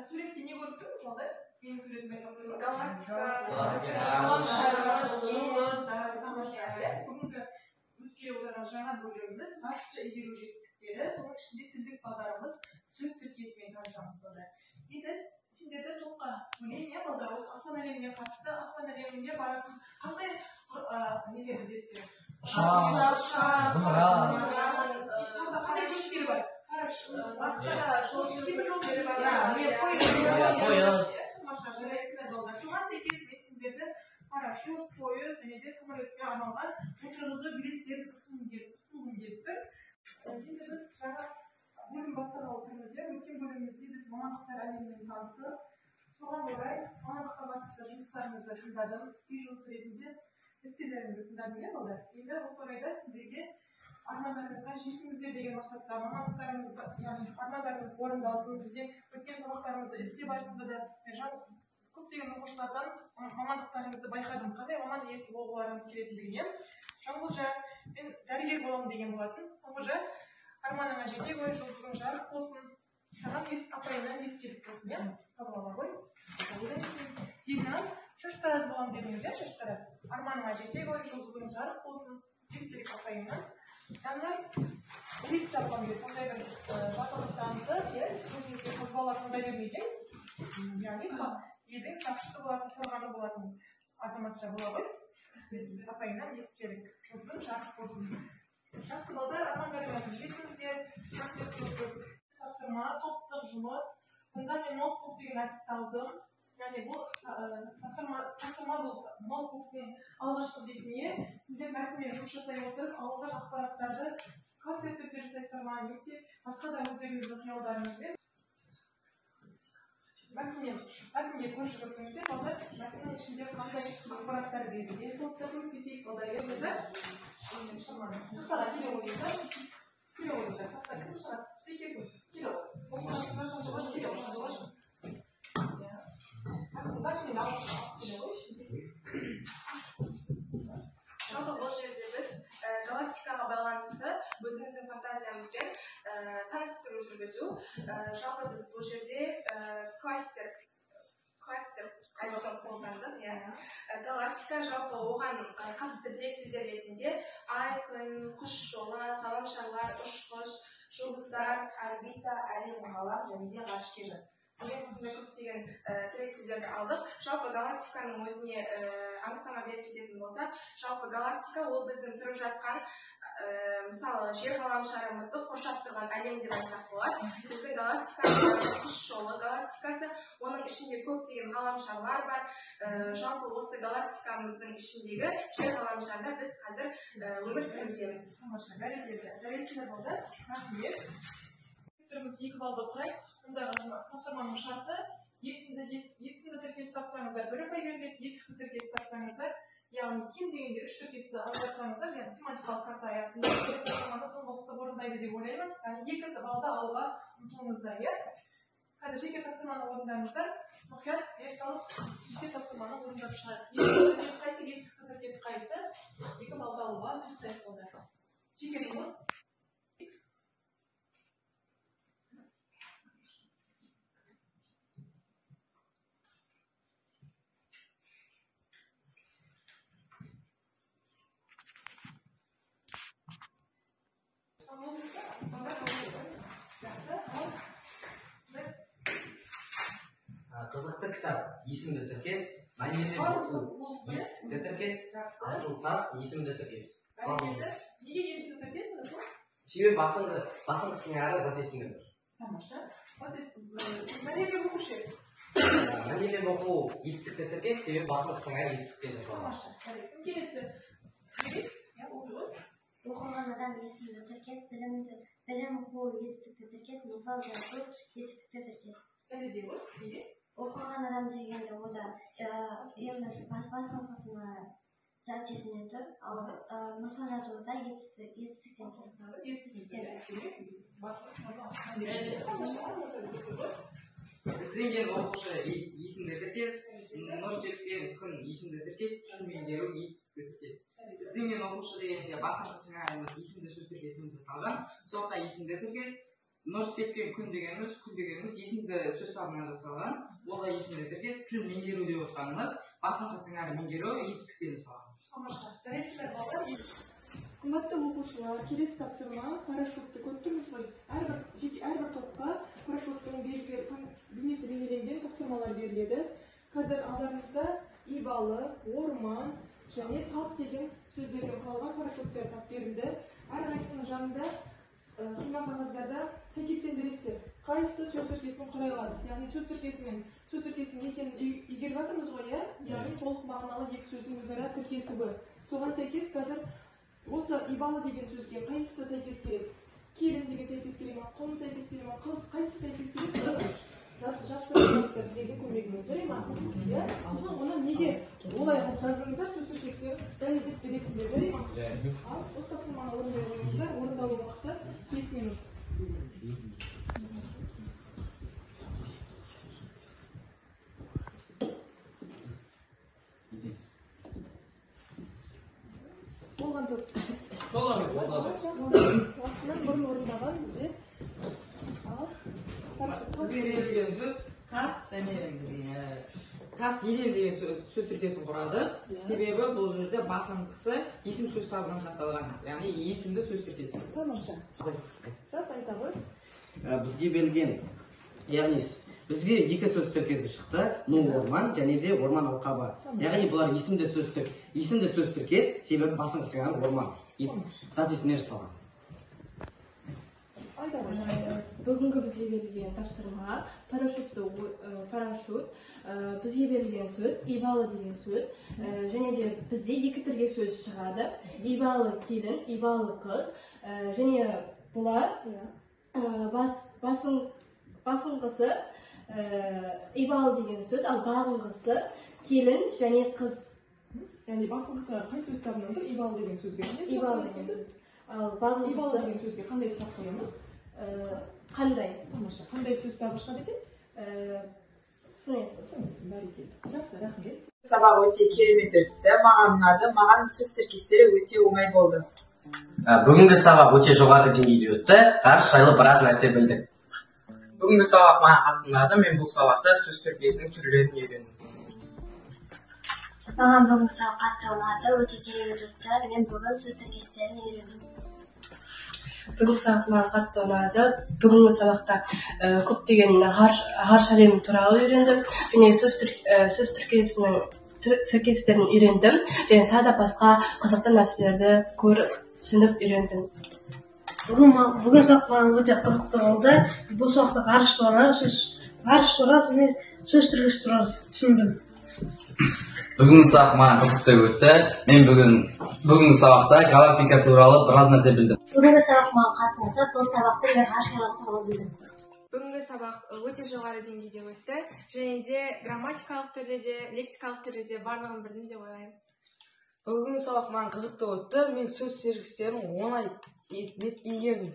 Sürekli ne gördünüz mü? Benim suretime yaptığınız. Galaktika. Bugünkü ötkiye olarak жаңа bölümümüz başta игеру жетістіктері, соның ішінде тілдік бағдарымыз сөз тіркесімен танысамыз. Енді сендерді топқа бөлейін, иә балдар, осы аспан әлеміне қатысты, аспан әлемінде баратын қандай нелер білесіздер? Қандай көштер бар? Соған сәйкес мен сендерді парашют, пойыз және де самолетке арналған отырғызу билеттерін ұсынғым келіп тұр. Енді біз жаңа бөлім бастағалы тұрмыз, өткен бөлімімізде біз мамандықтар әлемімен таныстық. Соған орай мамандыққа қатысты жұмыстарымызды тыңдадым, үй жұмысы ретінде эсселеріңізді тыңдадым, иә балдар? Енді осы орайда сендерге армандарыңызға жетіңіздер деген мақсатта армандарыңыз орындалсын. Бізде өткен сабақтарымызда эссе барысында да көптеген оқушылардан мамандықтарыңызды байқадым. Қандай маман иесі болғыларыңыз келетіндігінен. Жанғожа, мен дәрігер боламын деген болатын. Жанғожа, арманыңа жете ғой, жұлдызың жарық болсын. Саған апайынан естелік болсын, иә? Қабылала ғой. Диназ, шаштараз боламын дедіңіз, иә, шаштараз. Арманыңа жете ғой, жұлдызың жарық болсын. Естелік апайынан. Жандар, милиция боламын дейді. Сондай бір батылдықтанды, өзіңізде қыз балалар сыздай бермейді. Яғни елдің сақшысы болатын, қорғаны болатын азаматша бола ғой. Апайынан естелік, жұлдызың жарық болсын. Жақсы балдар, армандарыңызға жетіңіздер. Тапсырма, топтық жұмыс. Бұнда мен ноутбук деген әдісті алдым. Яғни бұл тапсырма бұл ноутбуктың алғашқы бетіне сіздер мәтінмен жұмыс жасай отырып, алынған ақпараттарды класс зерттеулер жасайсыздар ма, немесе басқа да өздеріңіздің қиялдарыңызбен мәтінге көз жүгіртіңіздер, балдар мәтіннің ішінде қандай ақпараттар берілген. Топтардың кезек балдар еліңізді тақтаға келе ойыңыздар. Келе ойыңыздар. Тақтаға кім шығады? Спикер кім? Келе ой. Жалпы бұл жерде біз галактикаға байланысты өзіміздің фантазиямызбен таныстыру жүргізу. Жалпы біз бұл жерде кластер әдісін қолдандық. Галактика жалпы оған қатысты дерек сөздер ретінде ай, күн, құс жолы, ғаламшарлар, ұшқыш, жұлдыздар, орбита, әлем, ғалам және де ғарыш кемі деген сізді көптеген тірек сөздерді алдық. Жалпы галактиканың өзіне анықтама беріп кететін болса, жалпы галактика ол біздің тұрып жатқан мысалы жер ғаламшарымызды қоршап тұрған әлем деп айтсақ болады. Біздің галактиканың құс жолы галактикасы, оның ішінде көптеген ғаламшарлар бар. Жалпы осы галактикамыздың ішіндегі жер ғаламшарда біз қазір өмір сүрудеміз. Жарайсыздар болды. Рахмет. Екі балды құрайды. Мұндағы тапсырманың шарты есімді тіркес тапсаңыздар, бір ұпай беріледі, есікті тіркес тапсаңыздар, яғни кем дегенде 3 тіркесті алдырсаңыздар, яғни семантикалық карта аясында тапсырманы соңғылықты орындайды деп ойлаймын. Яғни 2 балды алуға ұмтылыңыздар, иә? Қазір жеке тапсырманы орындаңыздар, мұқият зер салып, жеке тапсырманы орындап шығады. Есікті тіркес қайсы? 2 балды алуға тырысайық балдар. Жеке жұмыс. Қызықты кітап, есімді тіркес, мәнерлеп оқу, есімді тіркес, асыл тас, есімді тіркес. Неге есімді тіркес? Себебі басыңғысының әрі зат есімді тұр. Тамаша. Мәнерлеп оқу ше? Мәнерлеп оқу етістікті тіркес, себебі басыңғысының әрі етістікте жасалған. Тамаша. Қарайсың, келесі. Оқыған адам есімді тіркес, білім қуу етістікті тіркес, мысал жазу етістікті тіркес. Неге? Оқыған адам дегенде ода басыңғысына зат есімде тұр, ал мысал жазуда етістіктен жасалады. Бізден кейін оқушы есімді тіркес, нұр sepкен күн есімді тіркес, күн меңгеру етістікті тіркес. Бізден кейін оқушы дегенде басыңғысына есімді сөз тіркесімен жасалған, соқта есімді тіркес, нұрс тепкен күн дегеніміз есімді сөз табынан жасалған. Ол да есімді тіркес. Тіл меңгеру деп отқанымыз басыңқысың әрі меңгеру етістіктен жасалған. Тамаша. Дәрестер балдар. Қымбатты оқушылар, келесі тапсырма парашютті көттіңіз ғой. Әрбір топқа парашюттың бейнесі бейнеленген тапсырмалар беріледі. Қазір алдарыңызда ибалы, орман және тас деген сөздерден құралған парашюттер тап берілді. Әрқайсысының жанында қима қағаздарда сәйкестендіресіздер. Қайсысы сөз тіркесін құрай алады? Яғни сөз тіркесінің екенін игеріп жатырмыз ғой, яғни толық мағыналы екі сөздің өзара тіркесуі. Соған сәйкес қазір осы ибалы деген сөзге қайсысы сәйкес керек? Келін деген сәйкес керек ма? Құлын сәйкес керек ма? Қыз қайсысы сәйкес керек? Жақсы деген көмегімен жарай ма? Сосын оны неге олай жаздыңыздар, сөз тіркесі дәлелдеп бересіңдер, жарай ма? Ал осы тапсырманы орындай қойыңыздар, орындалу уақыты 5 минут. Болған топ. Уақытынан бұрын орындаған бізде. Бізге берілген сөз тас және тас еден деген сөз тіркесін құрады. Себебі бұл жерде басыңқысы есім сөз табынан жасалған. Яғни есімді сөз тіркесі. Тамаша. Жас айта ғой. Бізге берілген, яғни бізге екі сөз тіркесі шықты. Ну орман және де орман алқабы. Яғни бұлар есімді сөз тіркес, себебі басыңқысынан орман. Соответственно жасалған. Бүгінгі бізге берілген тапсырма парашют бізге берілген сөз ибалы деген сөз және де бізде екі түрге сөз шығады. Ибалы келін, ибалы қыз және бұлар басыңқысы ибалы деген сөз, ал бағыңқысы келін және қыз. Яғни басыңқысы қай сөз табынан тұр? Ибалы деген сөзге. Ибалы деген сөз. Ал бағыңқысы деген сөзге қандай сұрақ қоямыз? Қандай? Тамаша. Қандай сөз табы шығады екен? Сынайсыз. Бәрекелді. Жақсы, рахмет. Сабақ өте керемет өтті. Маған ұнады. Маған сөз тіркестері өте оңай болды. Бүгінгі сабақ өте жоғары деңгейде өтті. Ғарыш жайлы біраз нәрсе білдік. Бүгінгі сабақ маған қатты ұнады. Мен бұл сабақта сөз тіркесінің түрлерін үйрендім. Маған бүгінгі сабақ қатты ұнады, өте керемет өтті. Мен бүгін сөз тіркестерін үйрендім. Бүгінгі сабақ маған қатты ұнады. Бүгінгі сабақта көптеген ғарыш әлемі туралы үйрендім. Және сөз тіркестерін үйрендім. Және тағы да басқа қызықты нәрселерді көріп, түсініп үйрендім. Бүгін сабақ маған өте қызықты болды. Бұл сабақта ғарыш туралы және сөз тіркесі туралы түсіндім. Бүгінгі сабақ маған қызықты өтті. Мен бүгінгі сабақта галактика туралы біраз нәрсе білдім. Бүгінгі сабақ маған қатты ұнады. Бұл сабақта мен ғарыш туралы білдім. Бүгінгі сабақ өте жоғары деңгейде өтті. Және де грамматикалық түрде де, лексикалық түрде де барлығын білдім деп ойлаймын. Бүгінгі сабақ маған қызықты өтті. Мен сөз тіркестерін оңай игердім.